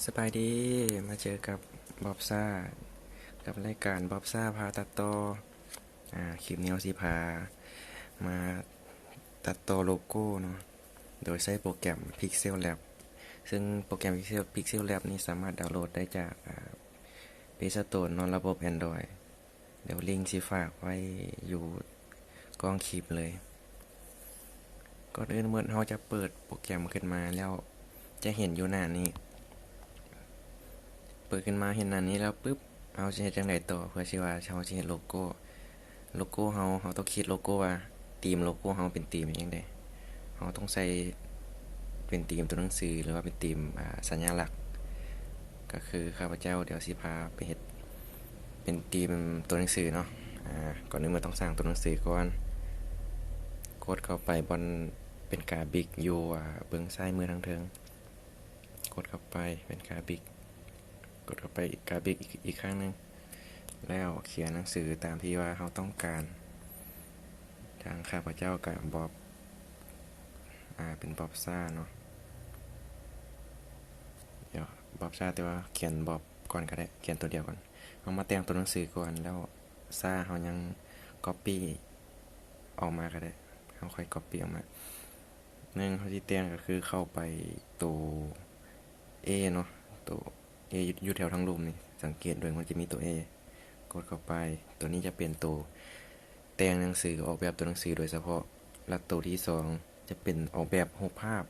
สบายดีมาเจอกับบ๊อบซ่ากับรายการบ๊อบซ่าพาตัดต่อคลิปนี้เราสิพามาตัดต่อโลโก้เนาะโดยใช้โปรแกรม Pixel Lab ซึ่งโปรแกรม Pixel Lab นี้สามารถดาวน์โหลดได้จากPlay Store นอนระบบ Android เดี๋ยวลิงก์สิฝากไว้อยู่กล้องคลิปเลยก่อนอื่นเมื่อเราจะเปิดโปรแกรมขึ้นมาแล้วจะเห็นอยู่หน้านี้เปิดขึ้นมาเห็นหน้านี้แล้วปุ๊บเอาจะเฮ็ดจังได๋ต่อเพื่อสิว่าเราสิเห็นโลโก้เราต้องคิดโลโก้ว่าธีมโลโก้เราเป็นธีมจังได๋เราต้องใส่เป็นธีมตัวหนังสือหรือว่าเป็นธีมสัญลักษณ์ก็คือข้าพเจ้าเดี๋ยวสิพาไปเฮ็ดเป็นธีมตัวหนังสือเนาะก่อนอื่นเราต้องสร้างตัวหนังสือก่อนกดเข้าไปบนเป็นกราฟิกอยู่เบื้องซ้ายมือทางเทิงกดเข้าไปเป็นกราฟิกกดเข้าไปกราฟิกอีกครั้งนึงแล้วเขียนหนังสือตามที่ว่าเราต้องการทางข้าพเจ้ากับบ๊อบเป็นบ๊อบซ่าเนาะเดี๋ยวบ๊อบซ่าแต่ว่าเขียนบ๊อบก่อนก็ได้เขียนตัวเดียวก่อนเอามาแต่งตัวหนังสือก่อนแล้วซ่าเรายังก๊อปปี้ออกมาก็ได้เราค่อยก๊อปปี้ออกมาเขาที่แต่งก็คือเข้าไปตัว A เนาะตัว A อยู่แถวทั้งรูปนี่สังเกตด้วยมันจะมีตัว A กดเข้าไปตัวนี้จะเป็นตัวแต่งหนังสือออกแบบตัวหนังสือโดยเฉพาะและตัวที่2จะเป็นออกแบบรูปภาพ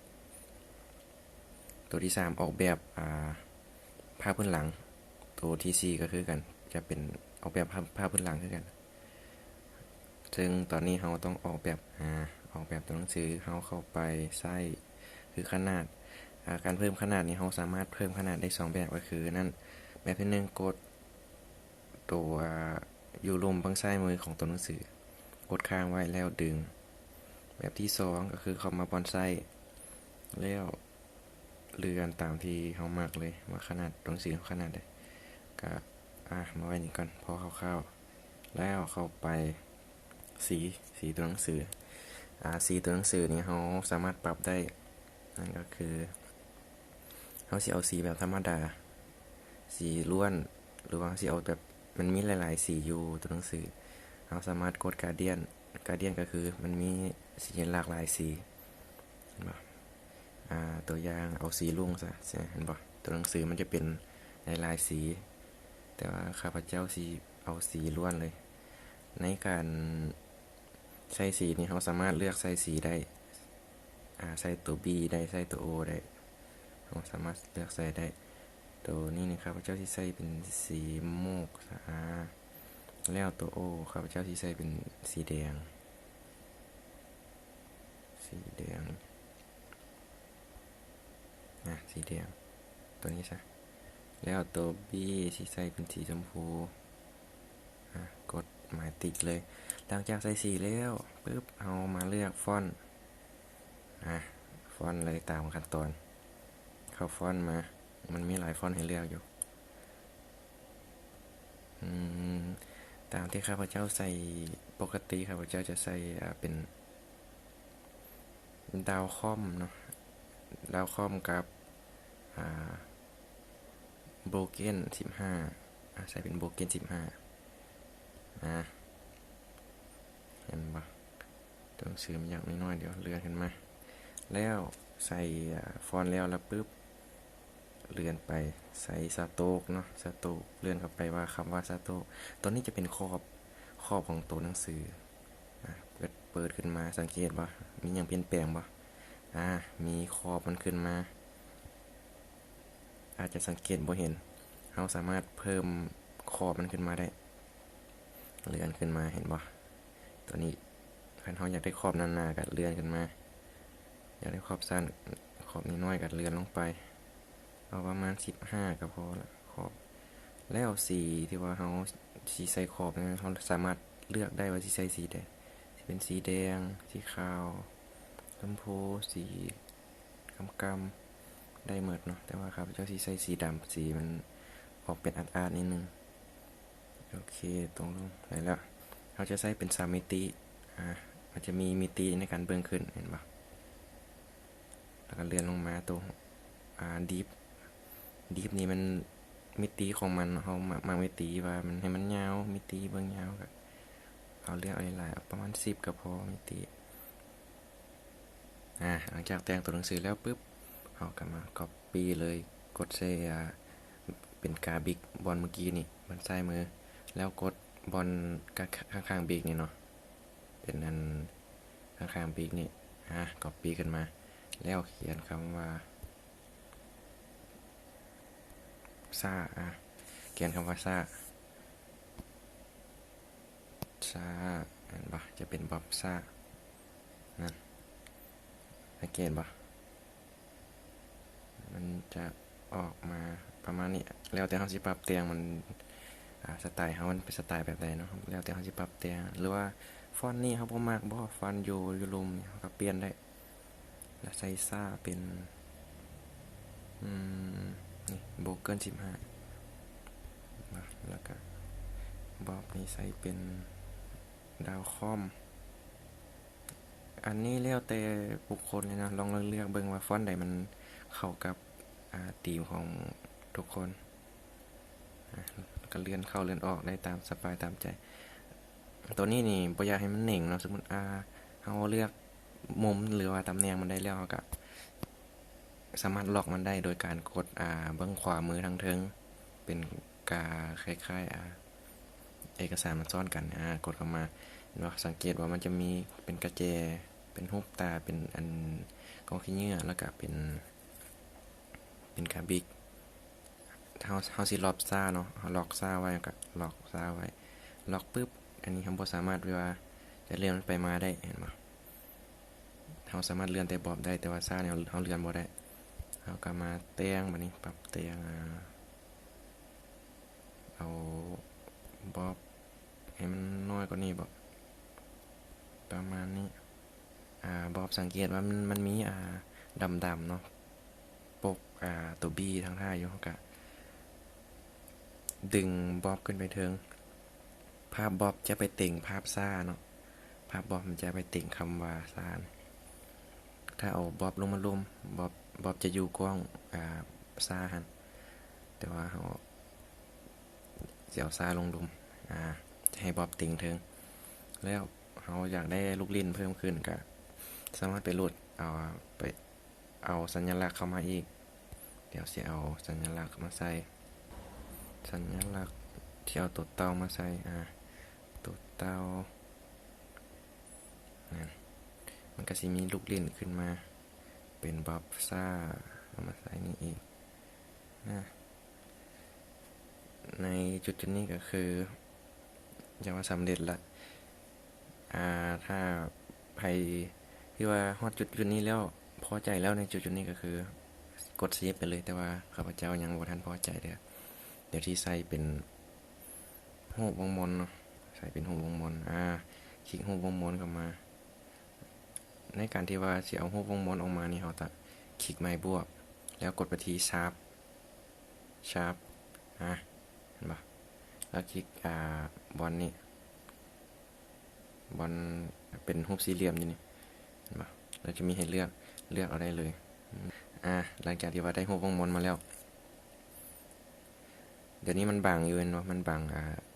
ตัวที่3ออกแบบภาพพื้นหลังตัวที่4ก็คือกันจะเป็นออกแบบภาพพื้นหลังคือกันซึ่งตอนนี้เราต้องออกแบบตัวหนังสือเราเข้าไปใส่คือขนาดการเพิ่มขนาดนี้เราสามารถเพิ่มขนาดได้2แบบก็คือนั่นแบบที่1กดตัวอยู่ลมฝั่งซ้ายมือของตัวหนังสือกดค้างไว้แล้วดึงแบบที่2ก็คือเข้ามาบนไซต์แล้วเลื่อนตามที่เรามักเลยว่าขนาดตัวหนังสือขนาดใดก็มาไว้นี่ก่อนพอคร่าวๆแล้วเข้าไปสีตัวหนังสือสีตัวหนังสือนี่เราสามารถปรับได้นั่นก็คือเราสิเอาสีแบบธรรมดาสีล้วนหรือว่าสิเอาแบบมันมีหลายๆสีอยู่ตัวหนังสือเราสามารถกดการ์เดียนก็คือมันมีสีหลากหลายสีเห็นบ่ตัวอย่างเอาสีลุ่งซะเห็นบ่ตัวหนังสือมันจะเป็นหลายๆสีแต่ว่าข้าพเจ้าสิเอาสีล้วนเลยในการใส่สีนี่เราสามารถเลือกใส่สีได้ใส่ตัว B ได้ใส่ตัว O ได้เราสามารถเลือกใส่ได้ตัวนี้นะครับพระเจ้าที่ใส่เป็นสีโมกแล้วตัว O ครับพระเจ้าที่ใส่เป็นสีแดงสีแดงตัวนี้ซะแล้วตัว B ที่ใส่เป็นสีชมพูกดหมายติ๊กเลยหลังจากใส่สีแล้วปึ๊บเอามาเลือกฟอนต์ฟอนต์เลยตามขั้นตอนเข้าฟอนต์มามันมีหลายฟอนต์ให้เลือกอยู่ตามที่ข้าพเจ้าใส่ปกติข้าพเจ้าจะใส่เป็นดาวคอมเนาะดาวคอมกับโบเกน15ใส่เป็นโบเกน15เห็นปะตัวหนังสือมันอย่างน้อยๆเดี๋ยวเลื่อนขึ้นมาแล้วใส่ฟอนต์แล้วปึ๊บเลื่อนไปใส่สโต๊กเนาะสโต๊กเลื่อนเข้าไปว่าคำว่าสโต๊กตัวนี้จะเป็นขอบของตัวหนังสือเปิดขึ้นมาสังเกตว่ามีอย่างเปลี่ยนแปลงบ่มีขอบมันขึ้นมาอาจจะสังเกตบ่เห็นเราสามารถเพิ่มขอบมันขึ้นมาได้เลื่อนขึ้นมาเห็นบ่ตัวนี้คันเราอยากได้ขอบหนาๆก็เลื่อนขึ้นมาอยากได้ขอบสั้นขอบน้อยๆก็เลื่อนลงไปเอาประมาณ15ก็พอละขอบแล้วสีที่ว่าเราสิใส่ขอบเนี่ยเราสามารถเลือกได้ว่าสิใส่สีใดสิเป็นสีแดงสีขาวชมพูสีกำได้หมดเนาะแต่ว่าครับเจ้าสิใส่สีดำสีมันออกเป็นอาร์ตนิดนึงโอเคตรงลงได้แล้วเราจะใส่เป็น3มิติมันจะมีมิติในการเบิ่งขึ้นเห็นป่ะแล้วก็เลื่อนลงมาตรงdeep ดีฟนี่มันมิติของมันเฮามักมิติว่ามันให้มันยาวมิติเบิ่งยาวก็เอาเลือกเอาหลายๆประมาณ10ก็พอมิติหลังจากแต่งตัวหนังสือแล้วปึ๊บเฮาก็มา copy เลยกดใส่เป็นกาบิ๊กบอลเมื่อกี้นี่มันซ้ายมือแล้วกดบอลข้างๆบิ๊กนี่เนาะเป็นอันข้างๆบิ๊กนี่copy ขึ้นมาแล้วเขียนคำว่าซ่าเขียนคำว่าซ่าเห็นปะจะเป็นบ๊อบซ่านั่นสังเกตปะมันจะออกมาประมาณนี้แล้วแต่เขาสิปรับแต่งมันสไตล์เขามันเป็นสไตล์แบบใดเนาะแล้วแต่เขาสิปรับแต่งหรือว่าฟอนต์นี้เขาบ่มักบ่ฟอนต์อยู่ลุมเขาก็เปลี่ยนได้แล้วใส่ซ่าเป็นนี่โบเกิล15แล้วก็บ๊อบนี่ใส่เป็นดาวคอมอันนี้แล้วแต่บุคคลเลยนะลองเลือกเบิ่งว่าฟอนต์ใดมันเข้ากับธีมของทุกคนก็เลื่อนเข้าเลื่อนออกได้ตามสบายตามใจตัวนี้นี่บ่อยากให้มันเหน่งเนาะสมมุติเฮาเลือกมุมหรือว่าตำแหน่งมันได้แล้วก็สามารถล็อกมันได้โดยการกดเบิ่งขวามือทางเทิงเป็นกาคล้ายๆเอกสารมันซ้อนกันกดเข้ามาเนาะสังเกตว่ามันจะมีเป็นกระแจเป็นรูปตาเป็นอันกองขี้เหงื่อแล้วก็เป็นคาบิกเฮาสิล็อกซ่าเนาะเฮาล็อกซ่าไว้ก็ล็อกซ่าไว้ล็อกปึ๊บอันนี้เฮาบ่สามารถว่าจะเลื่อนมันไปมาได้เห็นบ่เฮาสามารถเลื่อนแต่บอบได้แต่ว่าซ่าเนี่ยเฮาเลื่อนบ่ได้เฮาก็มาแต่งบัดนี้ปรับแต่งเอาบอบให้มันน้อยกว่านี้บ่ประมาณนี้บอบสังเกตว่ามันมีดำๆเนาะปกตัว B ทางท้ายอยู่เฮาก็ดึงบอบขึ้นไปเทิงภาพบอบจะไปติ่งภาพซ่าเนาะภาพบอบมันจะไปติ่งคำว่าซ่าถ้าเอาบอบลงมารวมบอบจะอยู่กว้างซ่าหั่นแต่ว่าเฮาสิเอาซ่าลงดุมจะให้บอบติ่งเทิงแล้วเฮาอยากได้ลูกลิ้นเพิ่มขึ้นก็สามารถไปโหลดเอาสัญลักษณ์เข้ามาอีกเดี๋ยวสิเอาสัญลักษณ์มาใส่สัญลักษณ์ที่เอาตัวเต่ามาใส่ตัวเต่ามันก็สิมีลูกลิ้นขึ้นมาเป็นบ๊อบซ่าเอามาใส่นี่อีกในจุดนี้ก็คือจะว่าสำเร็จละถ้าใครที่ว่าฮอดจุดนี้แล้วพอใจแล้วในจุดนี้ก็คือกดเซฟไปเลยแต่ว่าข้าพเจ้ายังบ่ทันพอใจเดี๋ยวที่ใส่เป็นรูปวงมนเนาะใส่เป็นรูปวงมนคลิกรูปวงมนเข้ามาในการที่ว่าสิเอารูปวงมนออกมานี่เฮาจะคลิกไม้บวกแล้วกดไปที่ชาร์ปเห็นป่ะแล้วคลิกบอลนี่บอลเป็นรูปสี่เหลี่ยมนี่เห็นป่ะเราจะมีให้เลือกเอาได้เลยหลังจากที่ว่าได้รูปวงมนมาแล้วเดี๋ยวนี้มันบังอยู่เนาะมันบัง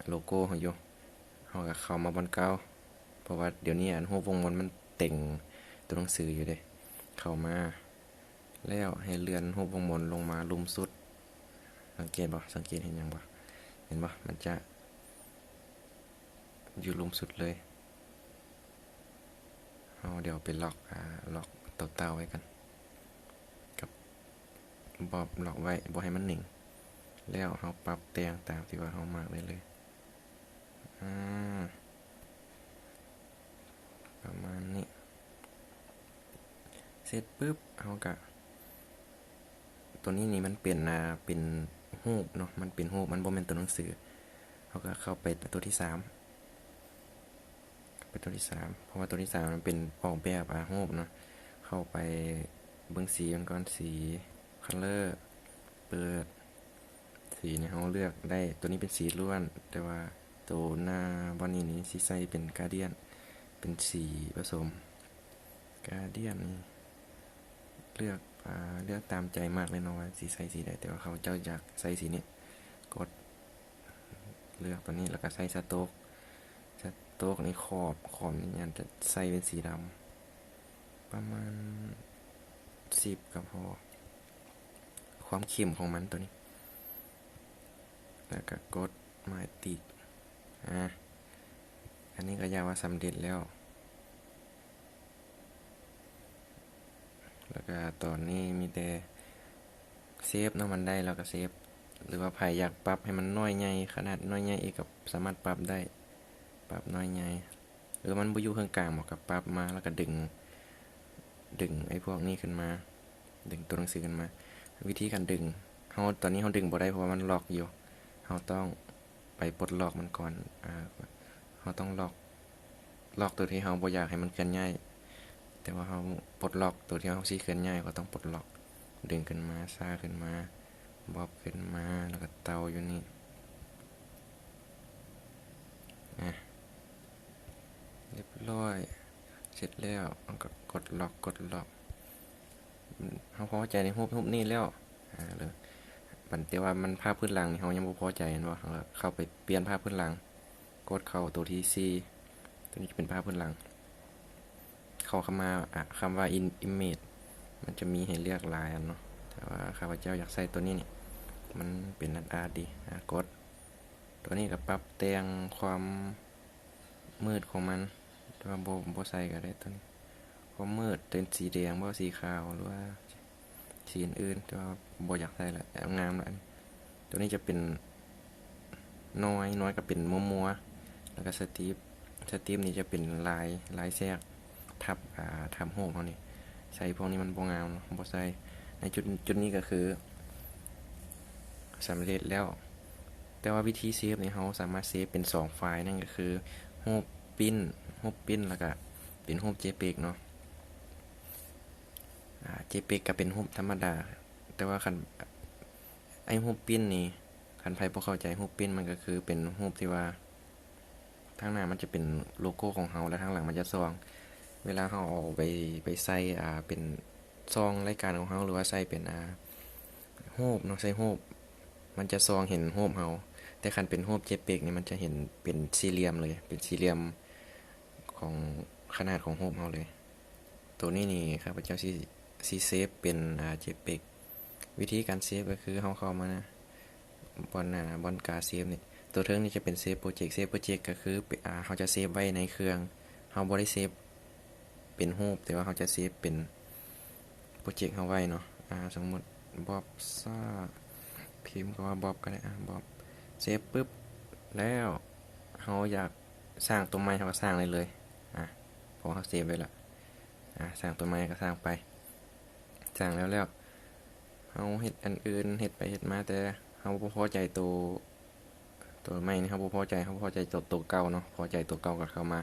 โลโก้อยู่เฮาก็เข้ามาบนเก่าเพราะว่าเดี๋ยวนี้รูปวงมนมันเต็งตัวหนังสืออยู่เด้เข้ามาแล้วให้เลื่อนรูปวงมนลงมาลุมสุดสังเกตเห็นยังบ่เห็นบ่มันจะอยู่ลุมสุดเลยเดี๋ยวไปล็อกตัวเต่าไว้กันกับบอบล็อกไว้บ่ให้มันหนิ่งแล้วเฮาปรับแต่งตามที่ว่าเฮามากได้เลยประมาณนี้เสร็จปึ๊บเฮาก็ตัวนี้นี่มันเป็นรูปเนาะมันเป็นรูปมันบ่แม่นตัวหนังสือเฮาก็เข้าไปตัวที่3เพราะว่าตัวที่3มันเป็นออกแบบรูปเนาะเข้าไปเบิ่งสีมันก่อนสีคัลเลอร์เปิดสีเนี่ยเฮาเลือกได้ตัวนี้เป็นสีล้วนแต่ว่าตัวหน้าบอนนี่สิใส่เป็นการ์เดียนเป็นสีผสมการ์เดียนนี่เลือก เลือกตามใจมากเลยเนาะว่าสีใส่สีใดแต่ว่าเขาเจ้าอยากใส่สีนี้กดเลือกตัวนี้แล้วก็ใส่สโต๊กนี่ขอบนี่ยันจะใส่เป็นสีดำประมาณ10ก็พอความเข้มของมันตัวนี้แล้วก็กดหมายติดอันนี้ก็ยาว่าสำเร็จแล้วแล้วก็ตอนนี้มีแต่เซฟเนาะมันได้แล้วก็เซฟหรือว่าไผอยากปรับให้มันน้อยใหญ่ขนาดน้อยใหญ่อีกก็สามารถปรับได้ปรับน้อยใหญ่หรือมันบ่อยู่ข้างกลางหมอก็ปรับมาแล้วก็ดึงไอ้พวกนี้ขึ้นมาดึงตัวหนังสือขึ้นมาวิธีการดึงตอนนี้เราดึงบ่ได้เพราะว่ามันล็อกอยู่เราต้องไปปลดล็อกมันก่อนเราต้องล็อกตัวที่เราบ่อยากให้มันเคลื่อนย้ายแต่ว่าเราปลดล็อกตัวที่เราสิเคลื่อนย้ายก็ต้องปลดล็อกดึงขึ้นมาซ่าขึ้นมาบอบขึ้นมาแล้วก็เตาอยู่นี่เรียบร้อยเสร็จแล้วก็กดล็อกเราพอใจในรูปนี้แล้วเลยบันแต่ว่ามันภาพพื้นหลังนี่เรายังบ่พอใจเห็นบ่เราเข้าไปเปลี่ยนภาพพื้นหลังกดเข้าตัวที่ C ตัวนี้จะเป็นภาพพื้นหลังเข้ามาคำว่า image มันจะมีให้เลือกหลายอันเนาะแต่ว่าข้าพเจ้าอยากใส่ตัวนี้นี่มันเป็นอาร์ตดีกดตัวนี้ก็ปรับแต่งความมืดของมันแต่ว่าบ่ใส่ก็ได้ตัวนี้ความมืดเป็นสีแดงบ่สีขาวหรือว่าสีอื่นแต่ว่าบ่อยากใส่ละงามละอันนี้ตัวนี้จะเป็นน้อยก็เป็นมัวๆแล้วก็สตีฟนี่จะเป็นลายแทรกทับโฮมเขานี่ใส่พวกนี้มันบ่งามบ่ใส่ในจุดนี้ก็คือสำเร็จแล้วแต่ว่าวิธีเซฟนี่เขาสามารถเซฟเป็น2ไฟล์นั่นก็คือรูปปิ้นแล้วก็เป็นรูป JPEG เนาะJPEG ก็เป็นรูปธรรมดาแต่ว่าคันไอ้รูปปิ้นนี่คันไผบ่เข้าใจรูปปิ้นมันก็คือเป็นรูปที่ว่าทางหน้ามันจะเป็นโลโก้ของเฮาและทางหลังมันจะส่องเวลาเฮาเอาไปใส่เป็นซองรายการของเฮาหรือว่าใส่เป็นรูปเนาะใส่รูปมันจะส่องเห็นรูปเฮาแต่คันเป็นรูป JPEG นี่มันจะเห็นเป็นสี่เหลี่ยมเลยเป็นสี่เหลี่ยมของขนาดของรูปเฮาเลยตัวนี้นี่ครับพระเจ้าสิเซฟเป็นJPEG วิธีการเซฟก็คือเฮาเข้ามานะบนการเซฟนี่ตัวเทิงนี่จะเป็นเซฟโปรเจกต์ก็คือเฮาจะเซฟไว้ในเครื่องเฮาบ่ได้เซฟเป็นรูปแต่ว่าเฮาจะเซฟเป็นโปรเจกต์เฮาไว้เนาะสมมุติบ๊อบซ่าพิมพ์ก็ว่าบ๊อบก็ได้บ๊อบเซฟปึ๊บแล้วเฮาอยากสร้างตัวใหม่เฮาก็สร้างเลยพอเฮาเซฟไว้ละสร้างตัวใหม่ก็สร้างไปสร้างแล้วเฮาเฮ็ดอันอื่นเฮ็ดไปเฮ็ดมาแต่เฮาบ่พอใจตัวใหม่นี่เฮาบ่พอใจตัวเก่าเนาะพอใจตัวเก่าก็เข้ามา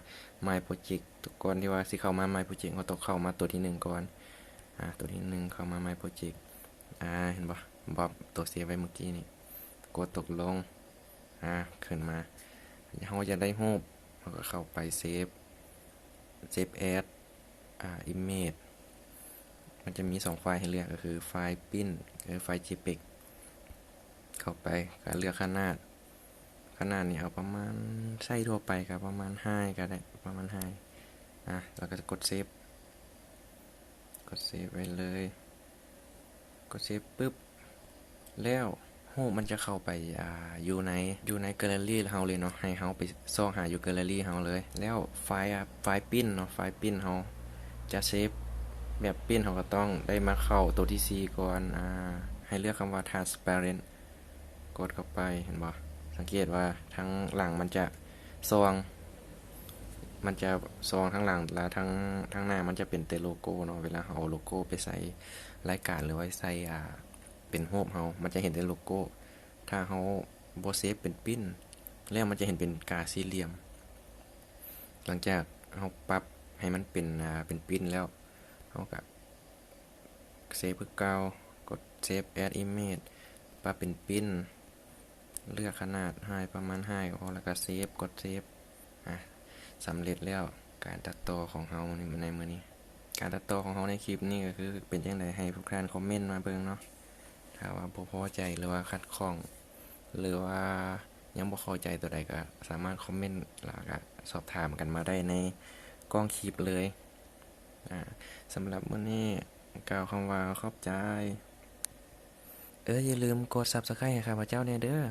My Project ตัวก่อนที่ว่าสิเข้ามา My Project เฮาต้องเข้ามาตัวที่1ก่อนตัวที่1เข้ามา My Project เห็นบ่บ๊อบตัวเซฟไว้เมื่อกี้นี่กดตกลงขึ้นมาเฮาจะได้รูปเฮาก็เข้าไปเซฟas image มันจะมี2ไฟล์ให้เลือกก็คือไฟล์ปิ้นไฟล์ JPEG เข้าไปก็เลือกขนาดนี่เอาประมาณใช้ทั่วไปก็ประมาณ5ก็ได้ประมาณ5แล้วก็จะกดเซฟไว้เลยกดเซฟปึ๊บแล้วรูปมันจะเข้าไปอยู่ในแกลเลอรี่เฮาเลยเนาะให้เฮาไปซ่องหาอยู่แกลเลอรี่เฮาเลยแล้วไฟล์ปิ้นเนาะไฟล์ปิ้นเฮาจะเซฟแบบปิ้นเฮาก็ต้องได้มาเข้าตัวที่4ก่อนให้เลือกคำว่า transparent กดเข้าไปเห็นบ่สังเกตว่าทั้งหลังมันจะซองทั้งหลังและทั้งหน้ามันจะเป็นแต่โลโก้เนาะเวลาเฮาเอาโลโก้ไปใส่รายการหรือว่าใส่เป็นรูปเฮามันจะเห็นแต่โลโก้ถ้าเฮาบ่เซฟเป็นปิ้นแล้วมันจะเห็นเป็นกาสี่เหลี่ยมหลังจากเฮาปรับให้มันเป็นปิ้นแล้วเฮาก็เซฟคือเก่ากดเซฟ as image ปรับเป็นปิ้นเลือกขนาดให้ประมาณ5ก็พอแล้วก็เซฟกดเซฟสำเร็จแล้วการตัดต่อของเฮาในมื้อนี้ การตัดต่อของเราในคลิปนี้ก็คือเป็นจังไดให้ทุกท่านคอมเมนต์มาเบิ่งเนาะถ้าว่าบ่พอใจหรือว่าขัดข้องหรือว่ายังบ่เข้าใจตัวใดก็สามารถคอมเมนต์แล้วก็สอบถามกันมาได้ในกล้องคลิปเลยสำหรับมื้อนี้กล่าวคำว่าขอบใจอย่าลืมกด Subscribe ให้ข้าพเจ้าแหน่เด้อ